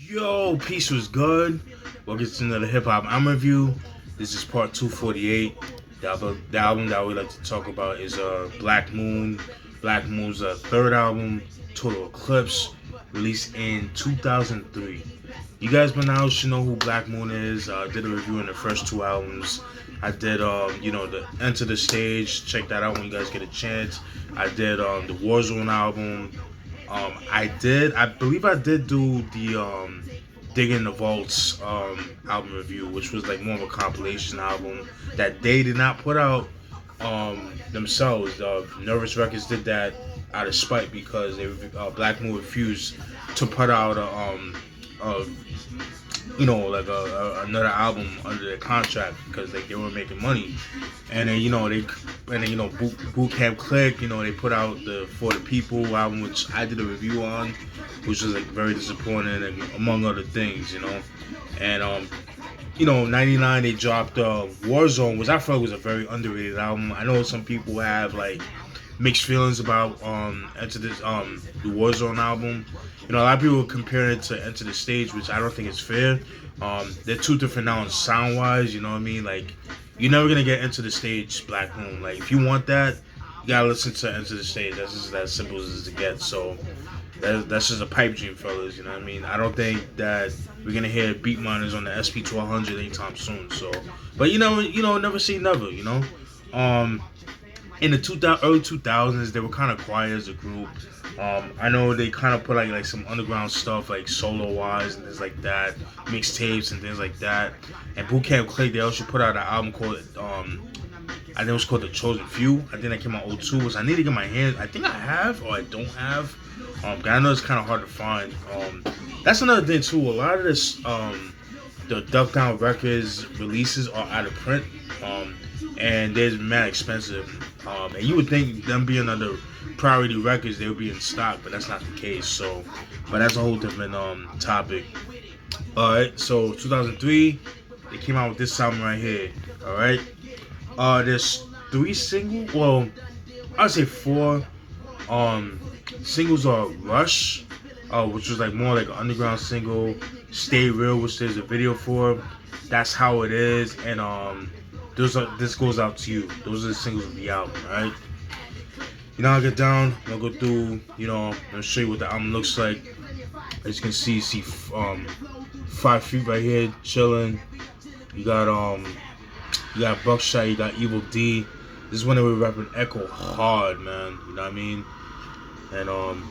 Yo, peace was good. Welcome to another hip hop album review. This is part 248. The album that we like to talk about is Black Moon. Black Moon's third album, Total Eclipse, released in 2003. You guys by now should know who Black Moon is. I did a review on the first two albums. I did, the Enter the Stage. Check that out when you guys get a chance. I did the Warzone album. I believe I did do the Digging the Vaults album review, which was like more of a compilation album that they did not put out themselves. Nervous Records did that out of spite because Black Moon refused to put out another album under their contract because they weren't making money. And then Boot Camp Click, they put out the For the People album, which I did a review on, which was like very disappointing, and among other things. And 99 they dropped Warzone, which I felt was a very underrated album. I know some people have like mixed feelings about the Warzone album. A lot of people compare it to Enter the Stage, which I don't think is fair. They're two different now sound wise, you know what I mean? Like, you're never gonna get Enter the Stage Black Moon. Like, if you want that, you gotta listen to Enter the Stage. That's just as simple as it gets. So that's just a pipe dream, fellas, you know what I mean? I don't think that we're gonna hear Beatnuts on the SP1200 anytime soon. So, but never say never, in the early 2000s, they were kind of quiet as a group. I know they kind of put like some underground stuff, like solo wise and things like that, mixtapes and things like that. And Boot Camp Click, they also put out an album called, I think it was called The Chosen Few. I think that came out 2002, which I need to get my hands. I think I have or I don't have. But I know it's kind of hard to find. That's another thing too. A lot of this, the Duck Down Records releases are out of print. And they're mad expensive. And you would think them being under Priority Records, they would be in stock, but that's not the case. So, but that's a whole different topic. All right, so 2003, they came out with this album right here. All right, there's 3 singles. Well, I'd say 4. Singles are Rush, which was like more like an underground single. Stay Real, which there's a video for. That's How It Is, and this goes out to you. Those are the singles of the album, right? I'll get down. I'll go through. I'll show you what the album looks like. As you can see 5 Feet right here, chilling. You got Buckshot. You got Evil D. This is when they were rapping Echo hard, man. You know what I mean? And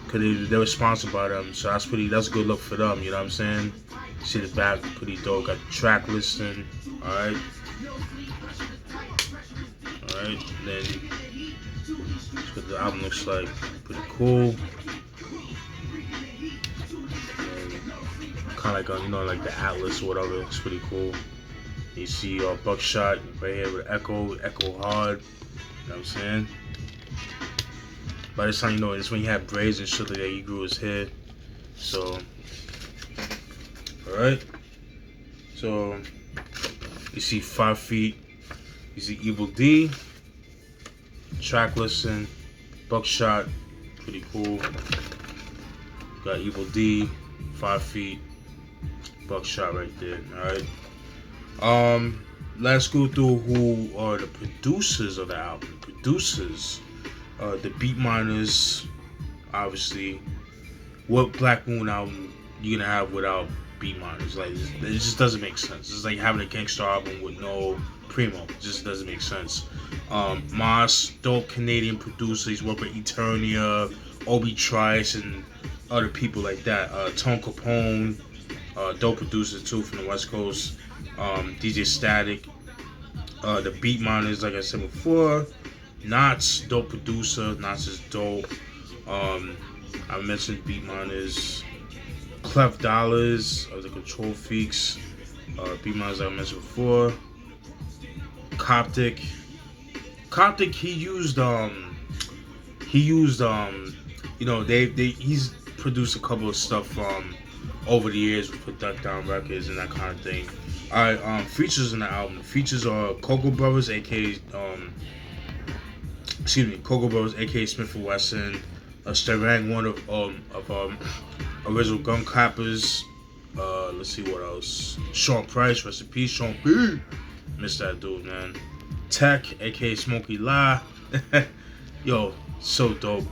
cause they were sponsored by them, so that's a good look for them. You know what I'm saying? See the back, pretty dope. Got the track listing. All right. Alright, then that's what the album looks like. Pretty cool. Kind of like like the Atlas or whatever. It's pretty cool. You see Buckshot right here with Echo hard. You know what I'm saying? By this time, it's when he had braids and shit like that. He grew his hair. So, alright. So, you see 5 Feet. You see Evil D, track listing, Buckshot, pretty cool. Got Evil D, 5 Feet, Buckshot right there. All right. Let's go through who are the producers of the album. The Beatnuts, obviously. What Black Moon album you gonna have without Beatnuts? Like, it just doesn't make sense. It's like having a gangster album with no Primo. It just doesn't make sense. M.I.C, dope Canadian producer. He's worked with Eternia, Obi Trice, and other people like that. Tone Capone, dope producer too from the West Coast. DJ Static. The Beatnuts, like I said before. Knots, dope producer. Knots is dope. I mentioned Beatnuts. Clef Dollars of the Control Freaks. Beatnuts, like I mentioned before. Coptic, he's produced a couple of stuff over the years with Duck Down Records and that kind of thing. Alright, features in the album. Features are Cocoa Brothers, aka Smith & Wesson, Starang, one of original Gun Clappers, Let's see what else. Sean Price, rest in peace, Sean P. Miss that dude, man. Tech, aka Smokey La. Yo, so dope.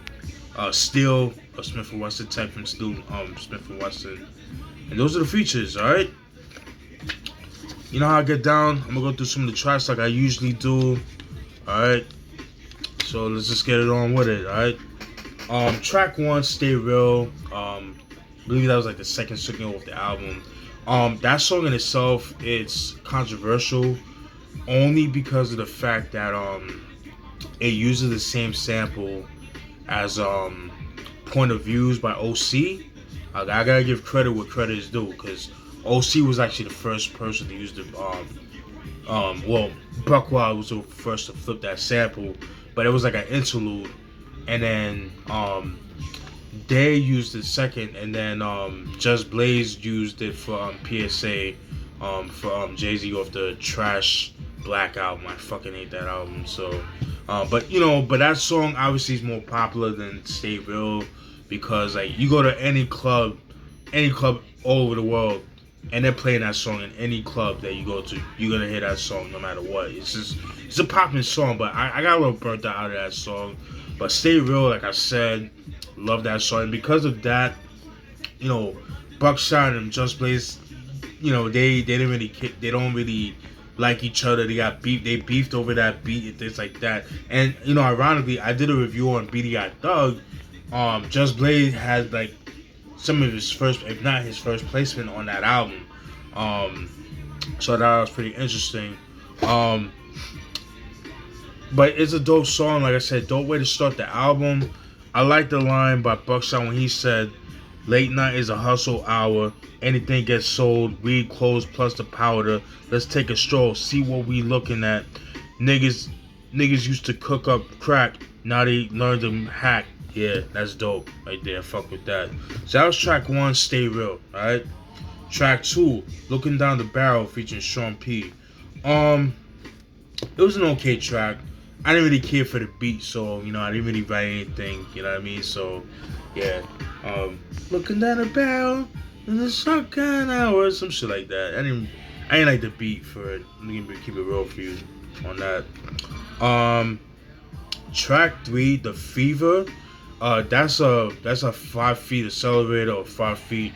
Steel, Smith and Wesson. Tech from Steel, Smith and Wesson. And those are the features, alright? You know how I get down? I'm gonna go through some of the tracks like I usually do. Alright? So let's just get it on with it, alright? Track 1, Stay Real. I believe that was like the second single off the album. That song in itself, it's controversial only because of the fact that it uses the same sample as Point of Views by OC. I gotta give credit where credit is due, because OC was actually the first person to use the well, Buckwild was the first to flip that sample, but it was like an interlude, and then they used it second, and then Just Blaze used it for PSA for Jay-Z off the Trash Black album. I fucking hate that album. So but that song obviously is more popular than Stay Real, because like you go to any club all over the world, and they're playing that song in any club that you go to, you're gonna hear that song no matter what. It's a popping song, but I got a little burnt out of that song. But Stay Real, like I said, love that song, and because of that, Buckshot and Just Blaze, they didn't really they don't really like each other. They beefed over that beat and things like that. And ironically, I did a review on Beatty Got Thug. Just Blaze had like some of his first, if not his first placement on that album. So that was pretty interesting. But it's a dope song, like I said, dope way to start the album. I like the line by Buckshot when he said, "Late night is a hustle hour. Anything gets sold. Weed, clothes, plus the powder. Let's take a stroll. See what we looking at. Niggas used to cook up crack. Now they learned to hack." Yeah, that's dope right there. Fuck with that. So that was track 1, Stay Real. Alright. Track 2, Looking Down the Barrel, featuring Sean P. It was an okay track. I didn't really care for the beat, so I didn't really write anything, you know what I mean? So yeah. Looking down the barrel in the shotgun hour, some shit like that. I didn't like the beat for it. Let me keep it real for you on that. Track 3, The Fever. That's a 5 feet accelerator or 5 feet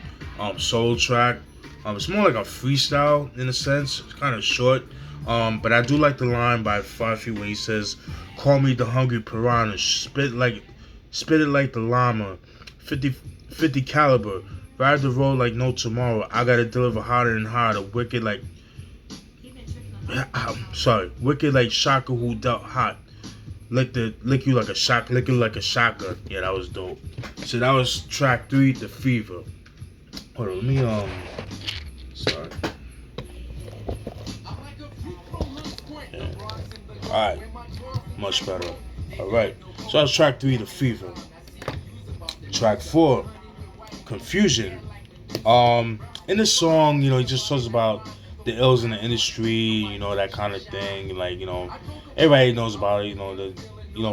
solo track. It's more like a freestyle in a sense. It's kind of short. But I do like the line by 5 feet when he says, "Call me the hungry piranha, spit it like the llama, 50 caliber, ride the road like no tomorrow. I gotta deliver harder and harder, wicked like Shaka who dealt hot. Lick you like a shotgun." Yeah, that was dope. So that was track 3, The Fever. Hold on, let me sorry. Yeah. Alright. Much better. Alright. So that was track 3, The Fever. Track 4, Confusion. In the song, he just talks about the ills in the industry, that kind of thing. Like, everybody knows about it,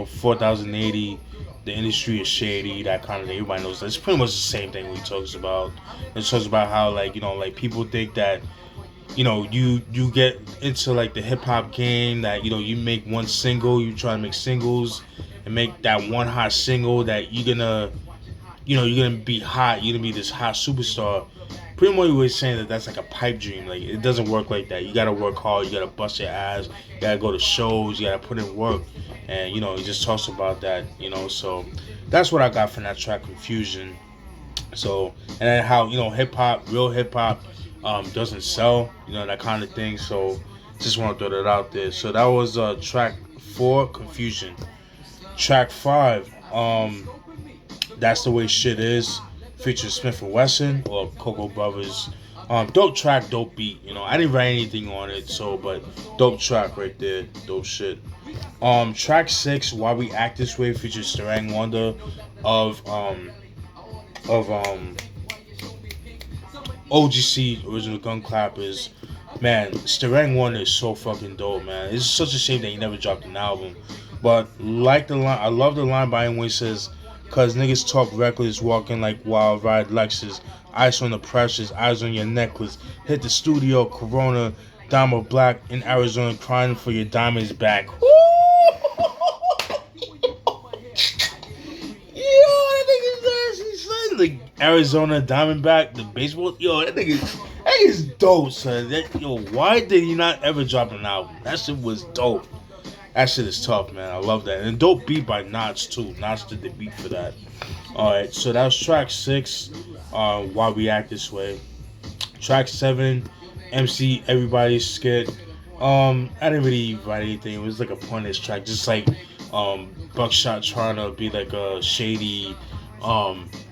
4080, the industry is shady, that kind of thing. Everybody knows that. It's pretty much the same thing he talks about. It talks about how, people think that, you get into, the hip-hop game, that, you make one single, you try to make singles, and make that one hot single that you're gonna be hot, you're gonna be this hot superstar. Pretty much we're saying that that's like a pipe dream. Like, it doesn't work like that. You gotta work hard, you gotta bust your ass, you gotta go to shows, you gotta put in work. And he just talks about that, so that's what I got from that track, Confusion. So, and then how, real hip hop doesn't sell, that kind of thing. So just want to throw that out there. So that was track 4, Confusion. Track 5, That's the Way Shit Is, features Smith and Wesson or Cocoa Brothers. Dope track, dope beat. I didn't write anything on it, but dope track right there, dope shit. Track 6, Why We Act This Way, features Starang Wonder of OGC, Original Gun Clappers. Man, Starang Wonder is so fucking dope, man. It's such a shame that he never dropped an album. But like the line, I love the line by him when he says, "Cause niggas talk reckless, walking like wild ride Lexus. Ice on the Precious, Eyes on Your Necklace, Hit the Studio, Corona, Diamond Black in Arizona, Crying for Your Diamonds Back. Woo! Yo, that nigga's nasty, son. Like Arizona Diamondback, the baseball. Yo, that is dope, son. Yo, why did he not ever drop an album? That shit was dope. That shit is tough, man. I love that. And dope beat by Notch too. Notch did the beat for that. Alright, so that was track 6, Why We Act This Way. Track 7, MC Everybody's Skit. I didn't really write anything. It was like a pointless track. Just like Buckshot trying to be like a shady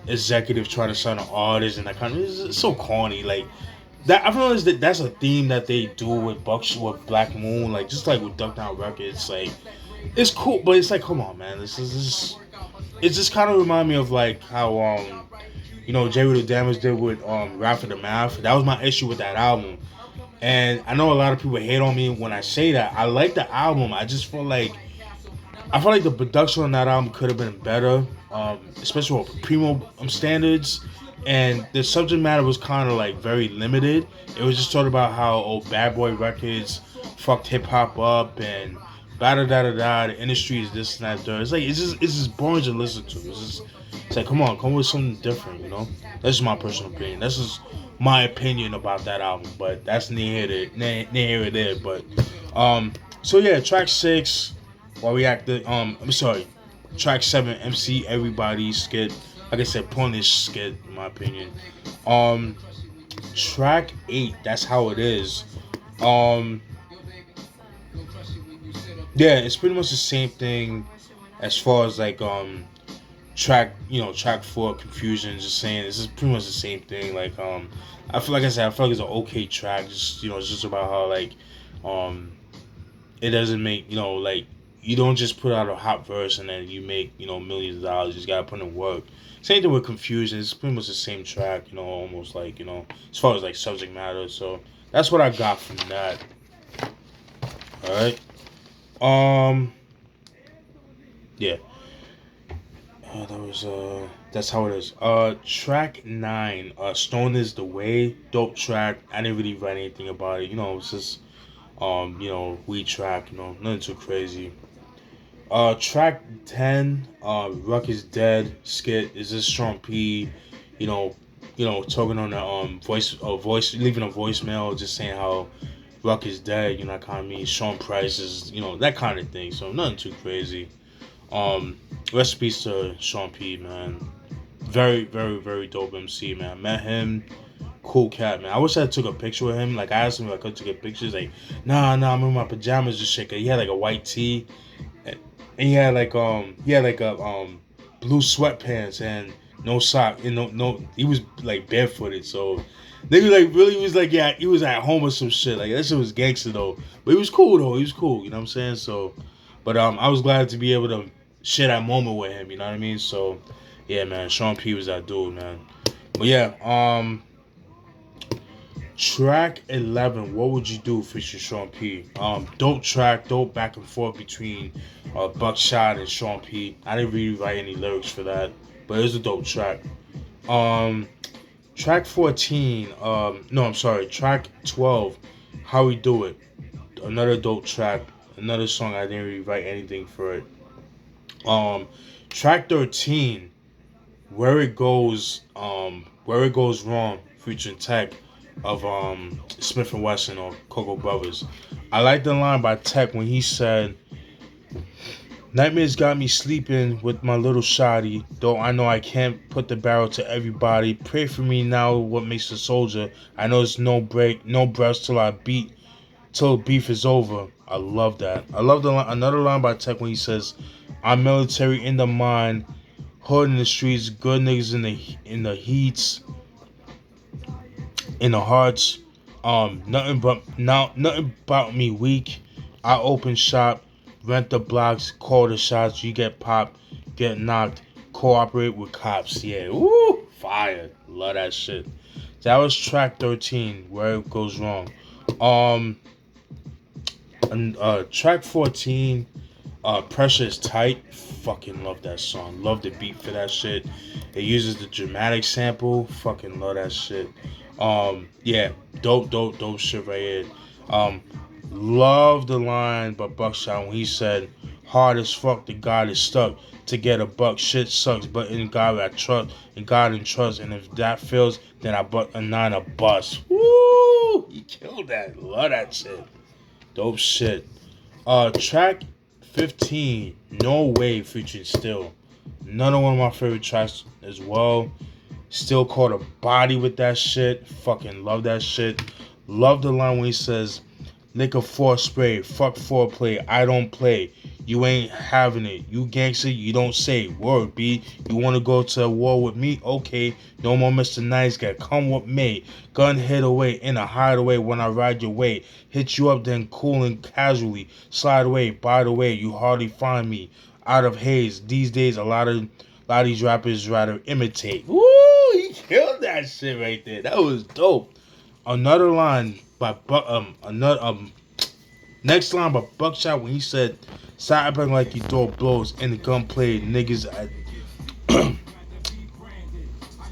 executive trying to sign an artist and that kind of it's so corny. Like that I've noticed that that's a theme that they do with with Black Moon, like just like with Duck Down Records, like it's cool, but it's like come on man, this is it just kind of remind me of like how Jerry the Damage did with Rap for the Math. That was my issue with that album. And I know a lot of people hate on me when I say that. I like the album. I feel like the production on that album could have been better, especially with Primo standards. And the subject matter was kind of like very limited. It was just talking about how Bad Boy Records fucked hip hop up and da da da da da. The industry is this and that. It's like it's just boring to listen to. It's like come on, come with something different. That's just my personal opinion. That's just my opinion about that album. But that's near here or there. But so yeah, track 6. While we acted, I'm sorry, track 7, MC Everybody's Skit. Like I said, pointless skit in my opinion. Track 8, That's How It Is. Yeah, it's pretty much the same thing as far as like track 4, Confusion. Just saying, this is pretty much the same thing. Like I feel like it's an okay track. Just it's just about how like it doesn't make like. You don't just put out a hot verse and then you make, millions of dollars. You just gotta put in work. Same thing with Confusion. It's pretty much the same track, almost like, as far as like subject matter. So that's what I got from that. Alright. Yeah. That's how it is. Track 9, Stone is the Way. Dope track. I didn't really write anything about it. It's just weed track, nothing too crazy. Track 10, Ruck is Dead skit. Is this Sean P? Talking on the voice, leaving a voicemail, just saying how Ruck is dead. That kind of means Sean Price is, that kind of thing. So nothing too crazy. Rest in peace to Sean P, man. Very, very, very dope MC, man. Met him. Cool cat, man. I wish I took a picture with him. Like I asked him if I could take pictures. Like, nah, I'm in my pajamas and shit. He had like a white tee. And he had like a blue sweatpants and no sock and no he was like barefooted, so nigga like really was like he was at home or some shit. Like that shit was gangster though. But he was cool though, you know what I'm saying? So but I was glad to be able to share that moment with him, you know what I mean? So yeah man, Sean P was that dude, man. But yeah, track 11, What Would You Do featuring Sean P. Dope track, dope back and forth between Buckshot and Sean P. I didn't really write any lyrics for that, but it was a dope track. Track 14, no, I'm sorry, track 12, How We Do It. Another dope track, another song I didn't really write anything for it. Track 13, Where It Goes Wrong, featuring Tech of Smith and Wesson or Cocoa Brothers. I like the line by Tech when he said, "Nightmares got me sleeping with my little shotty, though I know I can't put the barrel to everybody. Pray for me now, what makes a soldier. I know it's no break, no breaths till beef is over." I love that. I love another line by Tech when he says, "I'm military in the mind, hood in the streets, good niggas in the heats, in the hearts. Nothing about me weak. I open shop, rent the blocks, call the shots. You get popped, get knocked, cooperate with cops." Yeah, woo, fire. Love that shit. That was track 13, Where It Goes Wrong. And track 14, Pressure is tight. Fucking love that song. Love the beat for that shit. It uses the dramatic sample. Fucking love that shit. Yeah, dope shit right here. Um, love the line by Buckshot when he said, "Hard as fuck, the God is stuck. To get a buck, shit sucks. But in God I trust, in God and trust. And if that fails, then I butt a nine a bus." Woo! He killed that. Love that shit. Dope shit. Track 15, No Way featuring Still. Another one of my favorite tracks as well. Still caught a body with that shit. Fucking love that shit. Love the line when he says, "Nigga four spray, fuck foreplay, I don't play. You ain't having it. You gangster, you don't say. Word, B. You wanna go to a war with me? Okay. No more Mr. Nice Guy. Come with me. Gun hid away in a hideaway when I ride your way. Hit you up then cool and casually. Slide away. By the way, you hardly find me. Out of haze. These days, a lot of these rappers rather imitate." Woo! He killed that shit right there. That was dope. Another line by next line by Buckshot when he said, "Stop acting like you throw blows in the gunplay, niggas."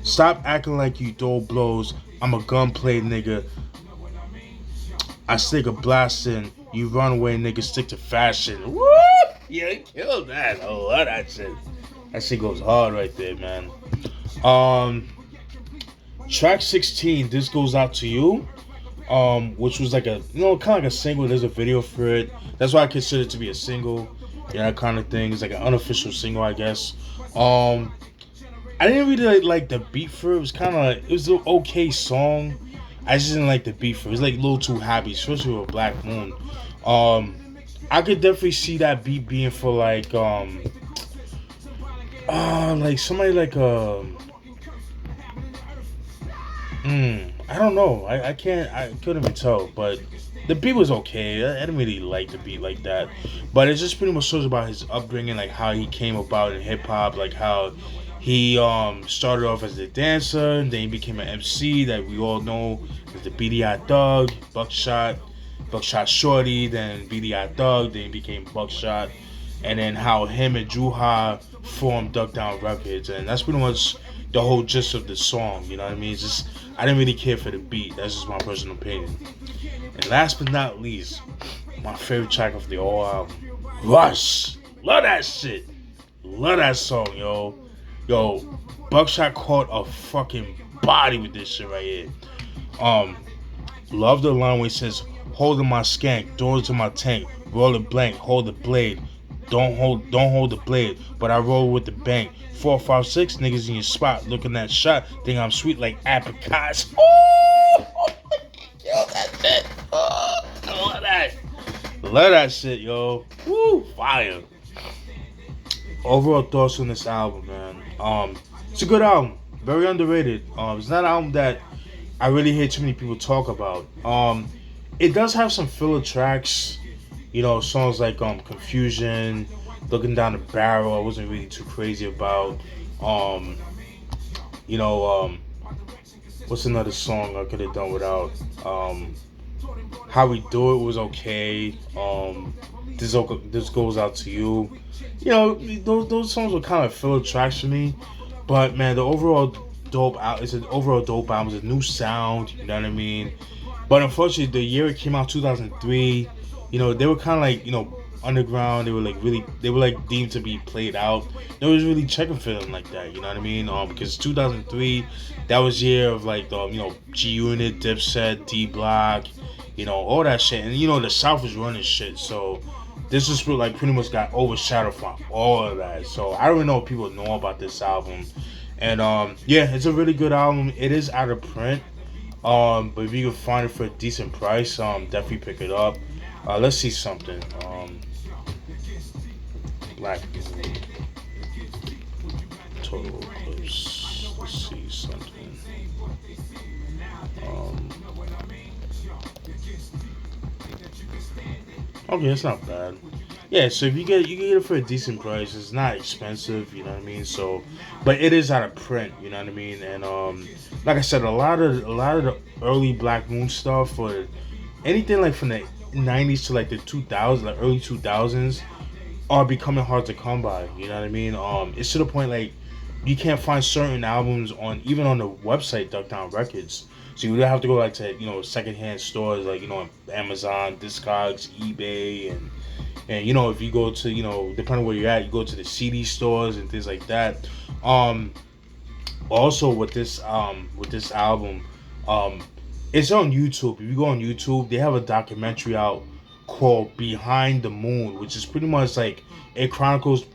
Stop acting like you throw blows. I'm a gunplay nigga. I stick a blast in. You run away, niggas stick to fashion. Woo! Yeah, he killed that. I love that shit. That shit goes hard right there, man. Track 16, This Goes Out to You. Which was like a, kind of like a single. There's a video for it. That's why I consider it to be a single. Yeah, that kind of thing. It's like an unofficial single, I guess. I didn't really like the beat for it. It was an okay song. I just didn't like the beat for it. It was like a little too happy, especially with Black Moon. I could definitely see that beat being for like somebody like I don't know. I couldn't even tell, but the beat was okay. I didn't really like the beat like that, but it just pretty much shows about his upbringing, like how he came about in hip hop, like how he started off as a dancer, and then he became an MC that we all know as the BDI Thug, Buckshot Shorty, then BDI Thug, then he became Buckshot, and then how him and Juha formed Duck Down Records, and that's pretty much the whole gist of the song. You know what I mean? It's just I didn't really care for the beat. That's just my personal opinion. And last but not least, my favorite track of the whole album, Rush. Love that shit. Love that song, yo. Yo, Buckshot caught a fucking body with this shit right here. Love the line where he says, "Holding my skank, doors to my tank, roll it blank, hold the blade. Don't hold the blade, but I roll with the bank. 4, 5, 6 niggas in your spot, looking at shot, think I'm sweet like apricots." Oh, yo, that shit. Oh, I love that. Love that shit, yo. Woo, fire. Overall thoughts on this album, man. It's a good album, very underrated. It's not an album that I really hear too many people talk about. It does have some filler tracks. Songs like Confusion, Looking Down the Barrel, I wasn't really too crazy about. What's another song I could have done without? How We Do It was okay. This Goes Out to You. Those songs were kind of filler tracks for me. But man, the overall it's an overall dope album. It's a new sound, you know what I mean? But unfortunately, the year it came out, 2003, they were kind of like, underground. They were like deemed to be played out. No one was really checking for them like that, you know what I mean? Because 2003, that was year of like G Unit, Dipset, D Block, all that shit. And the South was running shit, so this just like pretty much got overshadowed from all of that. So I don't even know if people know about this album. And yeah, it's a really good album. It is out of print. But if you can find it for a decent price, definitely pick it up. Let's see something. Black Moon, Total Eclipse. Let's see something. Okay, it's not bad. Yeah, so if you can get it for a decent price. It's not expensive, you know what I mean. So, but it is out of print, you know what I mean. And like I said, a lot of the early Black Moon stuff, or anything like from the '90s to like the 2000s, like early 2000s. are becoming hard to come by. You know what I mean? It's to the point like you can't find certain albums on even on the website Duck Down Records. So you would have to go like to secondhand stores like Amazon, Discogs, eBay, and if you go to depending on where you're at, you go to the CD stores and things like that. Um, Also with this album, um, it's on YouTube. If you go on YouTube, they have a documentary out called Behind the Moon, which is pretty much like it chronicles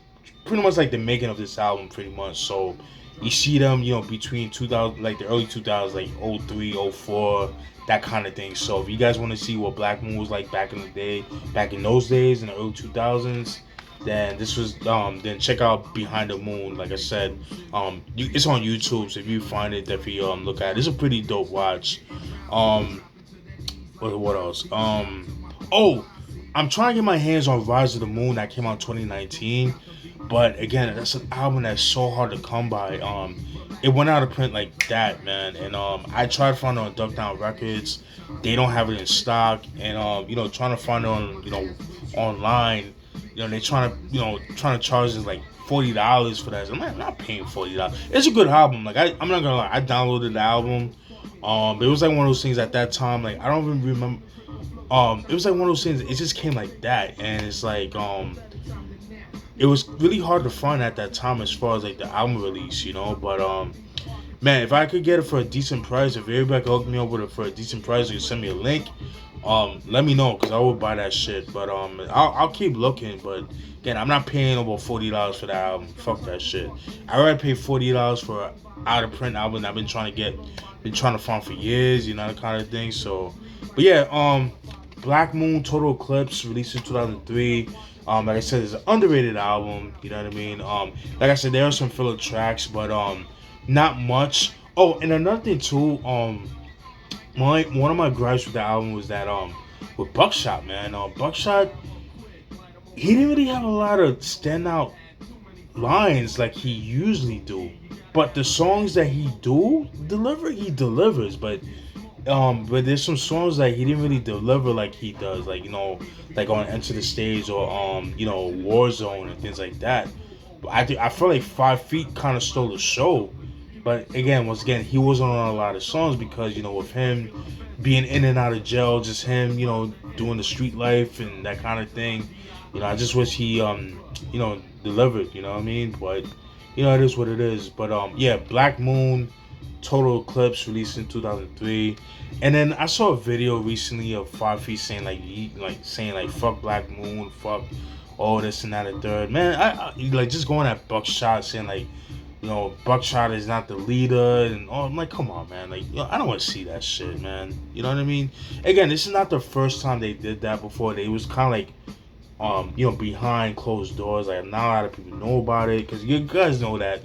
pretty much like the making of this album pretty much. So you see them, between 2000 like the early 2000s, like '03, '04, that kind of thing. So if you guys want to see what Black Moon was like back in the day, back in those days in the early 2000s, then this was then check out Behind the Moon. Like I said, it's on YouTube, so if you find it, definitely look at it. It's a pretty dope watch. um what else? Oh, I'm trying to get my hands on Rise of the Moon that came out in 2019, but again, that's an album that's so hard to come by. It went out of print like that, man, and I tried to find it on Duck Down Records. They don't have it in stock, and trying to find it on online. They trying to charge us like $40 for that. So I'm not paying $40. It's a good album. Like I'm not gonna lie, I downloaded the album. It was like one of those things at that time. Like I don't even remember. It was like one of those things. It just came like that, and it's like it was really hard to find at that time as far as like the album release, But man, if I could get it for a decent price, if everybody could hook me up with it for a decent price, you send me a link. Let me know because I would buy that shit. But I'll keep looking. But again, I'm not paying over $40 for that album. Fuck that shit. I already paid $40 for an out of print album I've been trying to find for years. That kind of thing. So, but yeah, Black Moon Total Eclipse released in 2003. Like I said, it's an underrated album. You know what I mean? Like I said, there are some filler tracks, but not much. Oh, and another thing too. One of my gripes with the album was that with Buckshot, man. Buckshot, he didn't really have a lot of standout lines like he usually do. But the songs that he delivers. But there's some songs that he didn't really deliver like he does, like like on Enter the Stage or Warzone and things like that. But I feel like 5 Feet kind of stole the show. But once again, he wasn't on a lot of songs because with him being in and out of jail, just him doing the street life and that kind of thing. I just wish he delivered. You know what I mean? But it is what it is. But yeah, Black Moon, Total Eclipse released in 2003, and then I saw a video recently of 5 Feet saying saying fuck Black Moon, fuck all this and that and third. Man, I like just going at Buckshot saying Buckshot is not the leader, and I'm like, come on, man, like I don't want to see that shit, man. You know what I mean? Again, this is not the first time they did that before. They was kind of like behind closed doors. Like not a lot of people know about it because you guys know that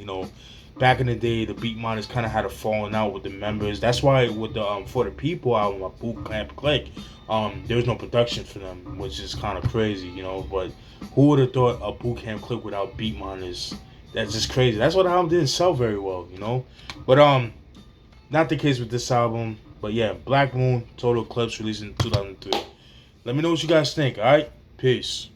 back in the day, the Beatnuts kind of had a falling out with the members. That's why with the For the People album, Boot Camp Click, there was no production for them, which is kind of crazy, But who would have thought a Boot Camp Click without Beatnuts? That's just crazy. That's why the album didn't sell very well, But not the case with this album. But yeah, Black Moon, Total Eclipse released in 2003. Let me know what you guys think. All right, peace.